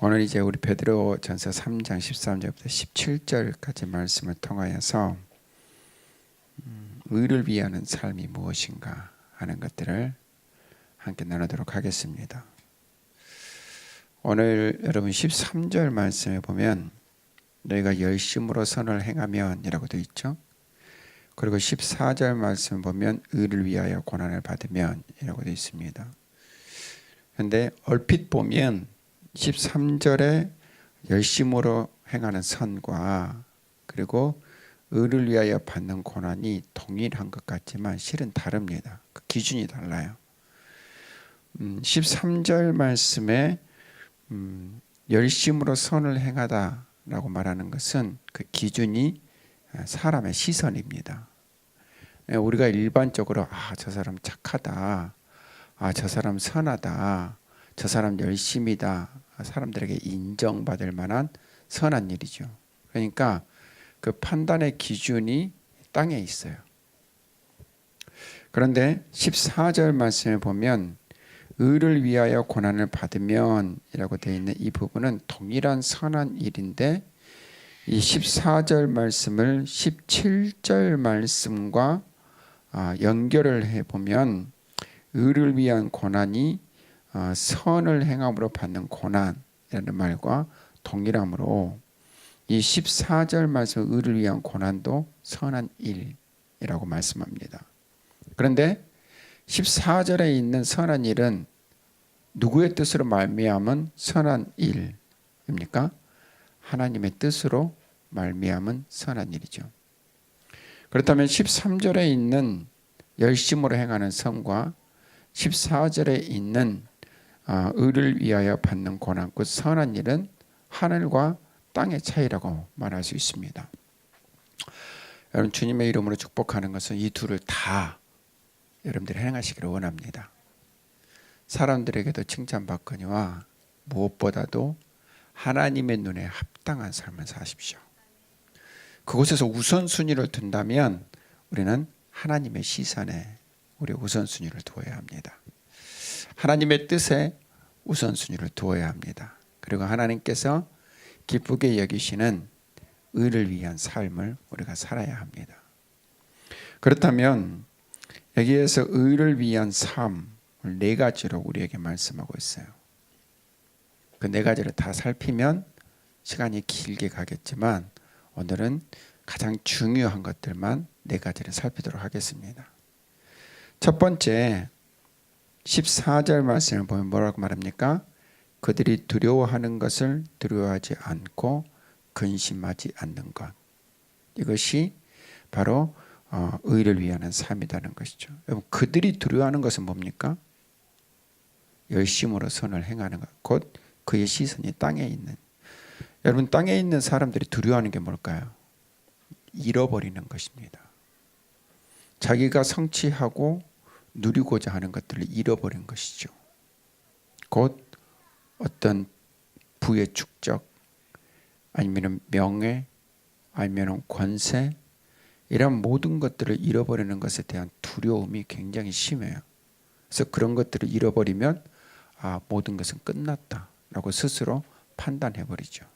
오늘 이제 우리 베드로전서 3장 13절부터 17절까지 말씀을 통하여서 의를 위하는 삶이 무엇인가 하는 것들을 함께 나누도록 하겠습니다. 오늘 여러분 13절 말씀에 보면 너희가 열심으로 선을 행하면 이라고 되어 있죠. 그리고 14절 말씀 보면 의를 위하여 고난을 받으면 이라고 되어 있습니다. 그런데 얼핏 보면 13절에 열심으로 행하는 선과 그리고 의를 위하여 받는 고난이 동일한 것 같지만 실은 다릅니다. 그 기준이 달라요. 13절 말씀에 열심으로 선을 행하다라고 말하는 것은 그 기준이 사람의 시선입니다. 우리가 일반적으로 저 사람 착하다, 저 사람 선하다, 저 사람 열심이다, 사람들에게 인정받을 만한 선한 일이죠. 그러니까 그 판단의 기준이 땅에 있어요. 그런데 14절 말씀에 보면 의를 위하여 고난을 받으면 이라고 되어 있는 이 부분은 동일한 선한 일인데 이 14절 말씀을 17절 말씀과 연결을 해보면 의를 위한 고난이 선을 행함으로 받는 고난이라는 말과 동일하므로 이 14절 말씀 의를 위한 고난도 선한 일이라고 말씀합니다. 그런데 14절에 있는 선한 일은 누구의 뜻으로 말미암은 선한 일입니까? 하나님의 뜻으로 말미암은 선한 일이죠. 그렇다면 13절에 있는 열심으로 행하는 선과 14절에 있는 의를 위하여 받는 고난, 그 선한 일은 하늘과 땅의 차이라고 말할 수 있습니다. 여러분 주님의 이름으로 축복하는 것은 이 둘을 다 여러분들이 행하시기를 원합니다. 사람들에게도 칭찬받거니와 무엇보다도 하나님의 눈에 합당한 삶을 사십시오. 그곳에서 우선순위를 둔다면 우리는 하나님의 시선에 우리 우선순위를 두어야 합니다. 하나님의 뜻에 우선순위를 두어야 합니다. 그리고 하나님께서 기쁘게 여기시는 의를 위한 삶을 우리가 살아야 합니다. 그렇다면 여기에서 의를 위한 삶을 네 가지로 우리에게 말씀하고 있어요. 그 네 가지를 다 살피면 시간이 길게 가겠지만 오늘은 가장 중요한 것들만 네 가지를 살피도록 하겠습니다. 첫 번째 14절 말씀을 보면 뭐라고 말합니까? 그들이 두려워하는 것을 두려워하지 않고 근심하지 않는 것. 이것이 바로 의를 위하는 삶이라는 것이죠. 여러분 그들이 두려워하는 것은 뭡니까? 열심으로 선을 행하는 것. 곧 그의 시선이 땅에 있는. 여러분 땅에 있는 사람들이 두려워하는 게 뭘까요? 잃어버리는 것입니다. 자기가 성취하고 누리고자 하는 것들을 잃어버린 것이죠. 곧 어떤 부의 축적, 아니면 명예, 아니면 권세, 이런 모든 것들을 잃어버리는 것에 대한 두려움이 굉장히 심해요. 그래서 그런 것들을 잃어버리면 모든 것은 끝났다라고 스스로 판단해버리죠.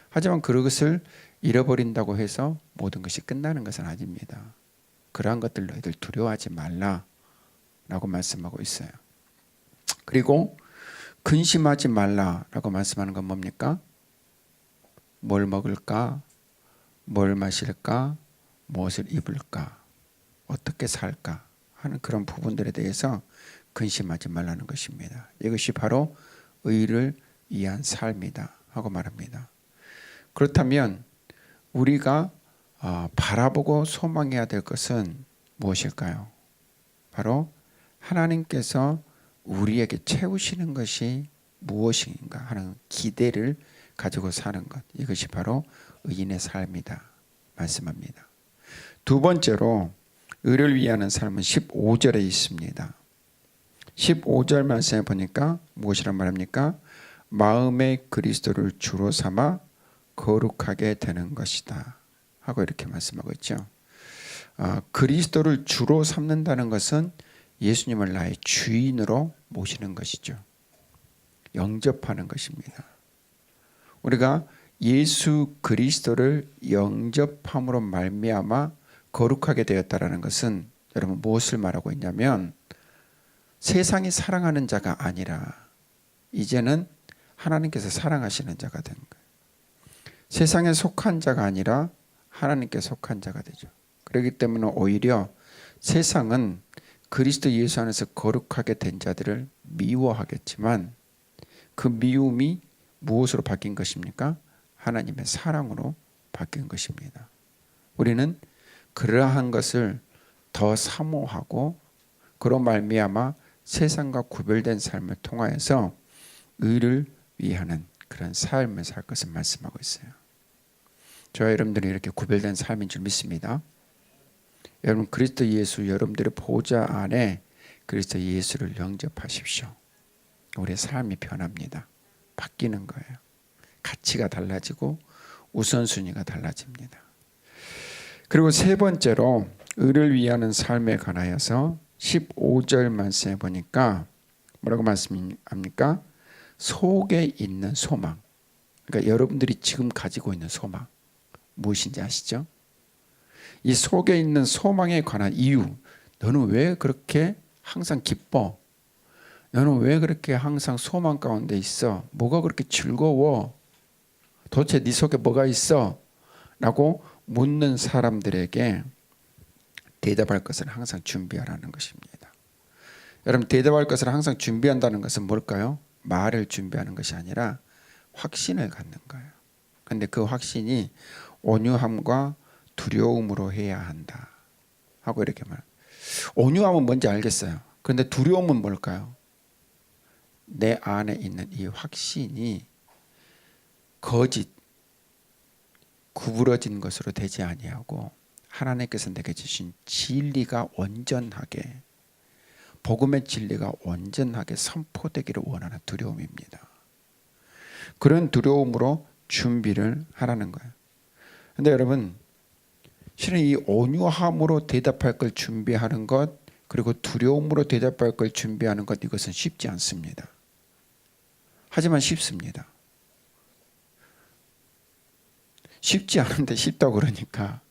하지만 그것을 잃어버린다고 해서 모든 것이 끝나는 것은 아닙니다. 그러한 것들 너희들 두려워하지 말라라고 말씀하고 있어요. 그리고 근심하지 말라라고 말씀하는 건 뭡니까? 뭘 먹을까? 뭘 마실까? 무엇을 입을까? 어떻게 살까? 하는 그런 부분들에 대해서 근심하지 말라는 것입니다. 이것이 바로 의를 위한 삶이다 하고 말합니다. 그렇다면 우리가 바라보고 소망해야 될 것은 무엇일까요? 바로 하나님께서 우리에게 채우시는 것이 무엇인가 하는 기대를 가지고 사는 것. 이것이 바로 의인의 삶이다 말씀합니다. 두 번째로 의를 위하는 삶은 15절에 있습니다. 15절 말씀에 보니까 무엇이란 말입니까? 마음에 그리스도를 주로 삼아 거룩하게 되는 것이다 하고 이렇게 말씀하고 있죠. 그리스도를 주로 삼는다는 것은 예수님을 나의 주인으로 모시는 것이죠. 영접하는 것입니다. 우리가 예수 그리스도를 영접함으로 말미암아 거룩하게 되었다라는 것은 여러분 무엇을 말하고 있냐면 세상이 사랑하는 자가 아니라 이제는 하나님께서 사랑하시는 자가 된 거예요. 세상에 속한 자가 아니라 하나님께 속한 자가 되죠. 그렇기 때문에 오히려 세상은 그리스도 예수 안에서 거룩하게 된 자들을 미워하겠지만 그 미움이 무엇으로 바뀐 것입니까? 하나님의 사랑으로 바뀐 것입니다. 우리는 그러한 것을 더 사모하고 그로 말미암아 세상과 구별된 삶을 통하여서 의를 위하는 그런 삶을 살 것을 말씀하고 있어요. 저와 여러분들이 이렇게 구별된 삶인 줄 믿습니다. 여러분 그리스도 예수 여러분들의 보좌 안에 그리스도 예수를 영접하십시오. 우리의 삶이 변합니다. 바뀌는 거예요. 가치가 달라지고 우선순위가 달라집니다. 그리고 세 번째로 의를 위하는 삶에 관하여서 15절 말씀에 보니까 뭐라고 말씀합니까? 속에 있는 소망. 그러니까 여러분들이 지금 가지고 있는 소망 무엇인지 아시죠? 이 속에 있는 소망에 관한 이유. 너는 왜 그렇게 항상 기뻐? 너는 왜 그렇게 항상 소망 가운데 있어? 뭐가 그렇게 즐거워? 도대체 네 속에 뭐가 있어? 라고 묻는 사람들에게 대답할 것을 항상 준비하라는 것입니다. 여러분 대답할 것을 항상 준비한다는 것은 뭘까요? 말을 준비하는 것이 아니라 확신을 갖는 거예요. 그런데 그 확신이 온유함과 두려움으로 해야 한다 하고 이렇게 말. 온유함은 뭔지 알겠어요. 그런데 두려움은 뭘까요? 내 안에 있는 이 확신이 거짓 구부러진 것으로 되지 아니하고 하나님께서 내게 주신 진리가 온전하게 복음의 진리가 온전하게 선포되기를 원하는 두려움입니다. 그런 두려움으로 준비를 하라는 거예요. 그런데 여러분 실은 이 온유함으로 대답할 걸 준비하는 것 그리고 두려움으로 대답할 걸 준비하는 것 이것은 쉽지 않습니다. 하지만 쉽습니다. 쉽지 않은데 쉽다고 그러니까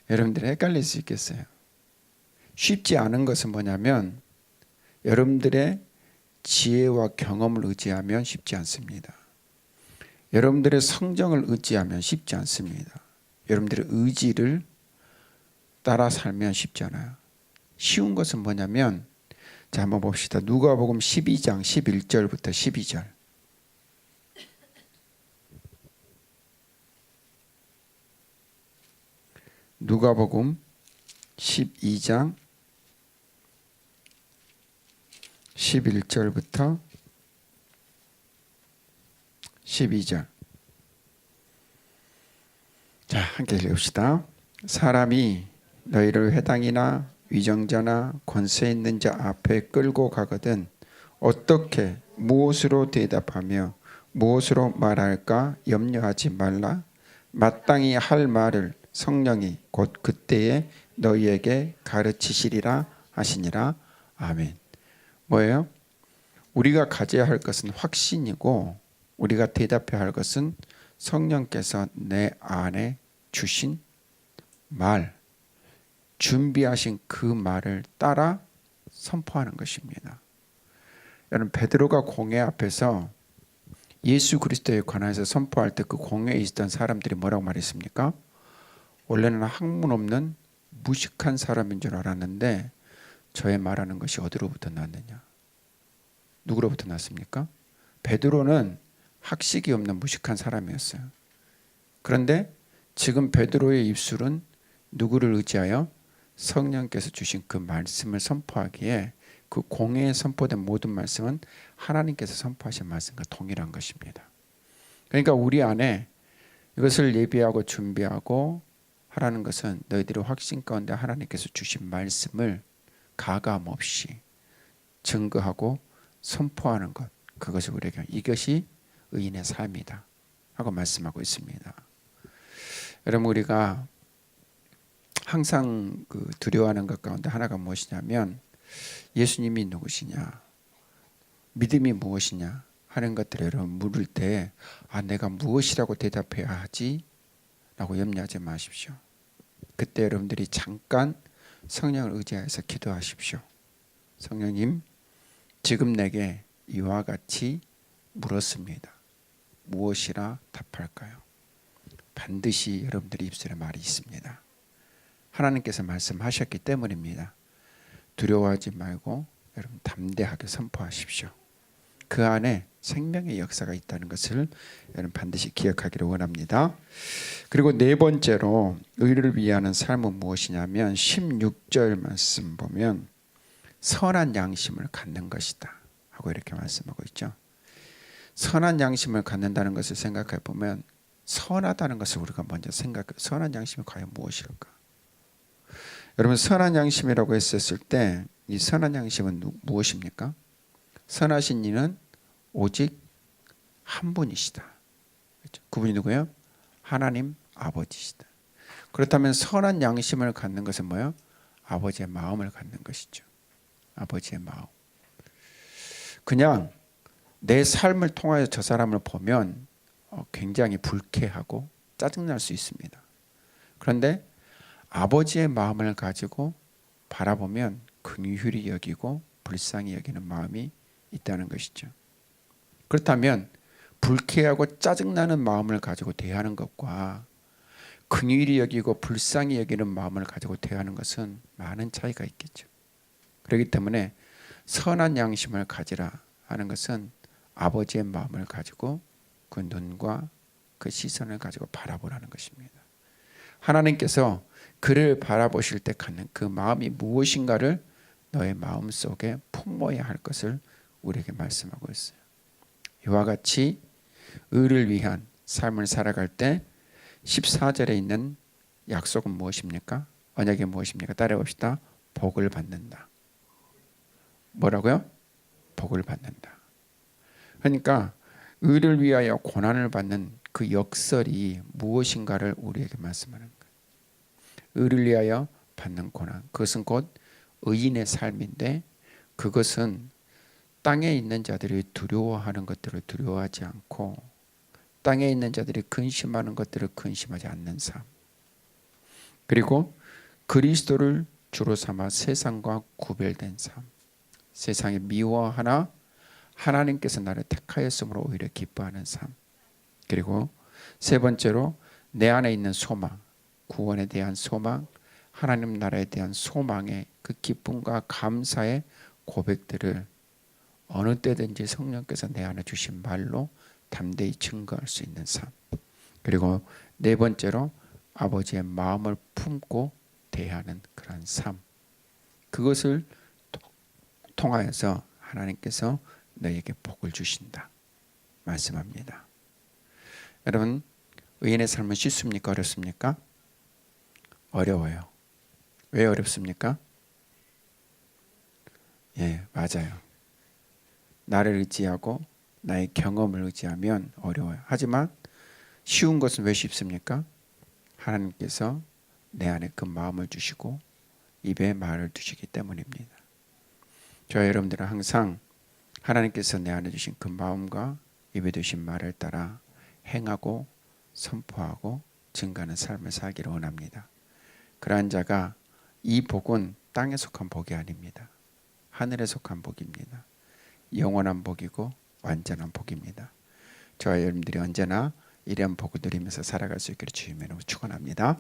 여러분들이 헷갈릴 수 있겠어요. 쉽지 않은 것은 뭐냐면 여러분들의 지혜와 경험을 의지하면 쉽지 않습니다. 여러분들의 성정을 의지하면 쉽지 않습니다. 여러분들의 의지를 따라 살면 쉽지 않아요. 쉬운 것은 뭐냐면 자 한번 봅시다. 누가복음 12장 11절부터 12절. 누가복음 12장 11절부터 12절. 자, 함께 읽읍시다. 사람이 너희를 회당이나 위정자나 권세 있는 자 앞에 끌고 가거든 어떻게 무엇으로 대답하며 무엇으로 말할까 염려하지 말라. 마땅히 할 말을 성령이 곧 그때에 너희에게 가르치시리라 하시니라. 아멘. 뭐예요? 우리가 가져야 할 것은 확신이고 우리가 대답해야 할 것은 성령께서 내 안에 주신 말, 준비하신 그 말을 따라 선포하는 것입니다. 여러분 베드로가 공회 앞에서 예수 그리스도에 관해서 선포할 때 그 공회에 있었던 사람들이 뭐라고 말했습니까? 원래는 학문 없는 무식한 사람인 줄 알았는데 저의 말하는 것이 어디로부터 났느냐? 누구로부터 났습니까? 베드로는 학식이 없는 무식한 사람이었어요. 그런데 지금 베드로의 입술은 누구를 의지하여? 성령께서 주신 그 말씀을 선포하기에 그 공회에 선포된 모든 말씀은 하나님께서 선포하신 말씀과 동일한 것입니다. 그러니까 우리 안에 이것을 예비하고 준비하고 하라는 것은 너희들의 확신 가운데 하나님께서 주신 말씀을 가감 없이 증거하고 선포하는 것, 그것이 우리에게 이것이 의인의 삶이다 하고 말씀하고 있습니다. 여러분 우리가 항상 그 두려워하는 것 가운데 하나가 무엇이냐면 예수님이 누구시냐, 믿음이 무엇이냐 하는 것들을 여러분 물을 때 내가 무엇이라고 대답해야 하지? 라고 염려하지 마십시오. 그때 여러분들이 잠깐 성령을 의지해서 기도하십시오. 성령님, 지금 내게 이와 같이 물었습니다. 무엇이라 답할까요? 반드시 여러분들의 입술에 말이 있습니다. 하나님께서 말씀하셨기 때문입니다. 두려워하지 말고 여러분 담대하게 선포하십시오. 그 안에 생명의 역사가 있다는 것을 여러분 반드시 기억하기를 원합니다. 그리고 네 번째로 의를 위하는 삶은 무엇이냐면 16절 말씀 보면 선한 양심을 갖는 것이다 하고 이렇게 말씀하고 있죠. 선한 양심을 갖는다는 것을 생각해 보면 선하다는 것을 우리가 먼저 선한 양심이 과연 무엇일까? 여러분 선한 양심이라고 했었을 때 이 선한 양심은 무엇입니까? 선하신 이는 오직 한 분이시다. 그렇죠? 그분이 누구예요? 하나님 아버지시다. 그렇다면 선한 양심을 갖는 것은 뭐예요? 아버지의 마음을 갖는 것이죠. 아버지의 마음. 그냥 내 삶을 통하여 저 사람을 보면 굉장히 불쾌하고 짜증날 수 있습니다. 그런데 아버지의 마음을 가지고 바라보면 긍휼히 여기고 불쌍히 여기는 마음이 있다는 것이죠. 그렇다면 불쾌하고 짜증나는 마음을 가지고 대하는 것과 긍휼히 여기고 불쌍히 여기는 마음을 가지고 대하는 것은 많은 차이가 있겠죠. 그렇기 때문에 선한 양심을 가지라 하는 것은 아버지의 마음을 가지고 그 눈과 그 시선을 가지고 바라보라는 것입니다. 하나님께서 그를 바라보실 때 갖는 그 마음이 무엇인가를 너의 마음속에 품어야 할 것을 우리에게 말씀하고 있어요. 이와 같이 의를 위한 삶을 살아갈 때 14절에 있는 약속은 무엇입니까? 언약이 무엇입니까? 따라해봅시다. 복을 받는다. 뭐라고요? 복을 받는다. 그러니까 의를 위하여 고난을 받는 그 역설이 무엇인가를 우리에게 말씀하는 거예요. 의를 위하여 받는 고난, 그것은 곧 의인의 삶인데 그것은 땅에 있는 자들이 두려워하는 것들을 두려워하지 않고 땅에 있는 자들이 근심하는 것들을 근심하지 않는 삶, 그리고 그리스도를 주로 삼아 세상과 구별된 삶, 세상에 미워하나 하나님께서 나를 택하였으므로 오히려 기뻐하는 삶, 그리고 세 번째로 내 안에 있는 소망, 구원에 대한 소망, 하나님 나라에 대한 소망의 그 기쁨과 감사의 고백들을 어느 때든지 성령께서 내 안에 주신 말로 담대히 증거할 수 있는 삶, 그리고 네 번째로 아버지의 마음을 품고 대하는 그런 삶, 그것을 통하여서 하나님께서 너에게 복을 주신다 말씀합니다. 여러분, 의인의 삶은 쉽습니까? 어렵습니까? 어려워요. 왜 어렵습니까? 맞아요. 나를 의지하고 나의 경험을 의지하면 어려워요. 하지만 쉬운 것은 왜 쉽습니까? 하나님께서 내 안에 그 마음을 주시고 입에 말을 두시기 때문입니다. 저와 여러분들은 항상 하나님께서 내 안에 주신 그 마음과 입에 두신 말을 따라 행하고 선포하고 증거하는 삶을 살기를 원합니다. 그러한 자가 이 복은 땅에 속한 복이 아닙니다. 하늘에 속한 복입니다. 영원한 복이고 완전한 복입니다. 저와 여러분들이 언제나 이런 복을 누리면서 살아갈 수 있기를 주님의 이름으로 축원합니다.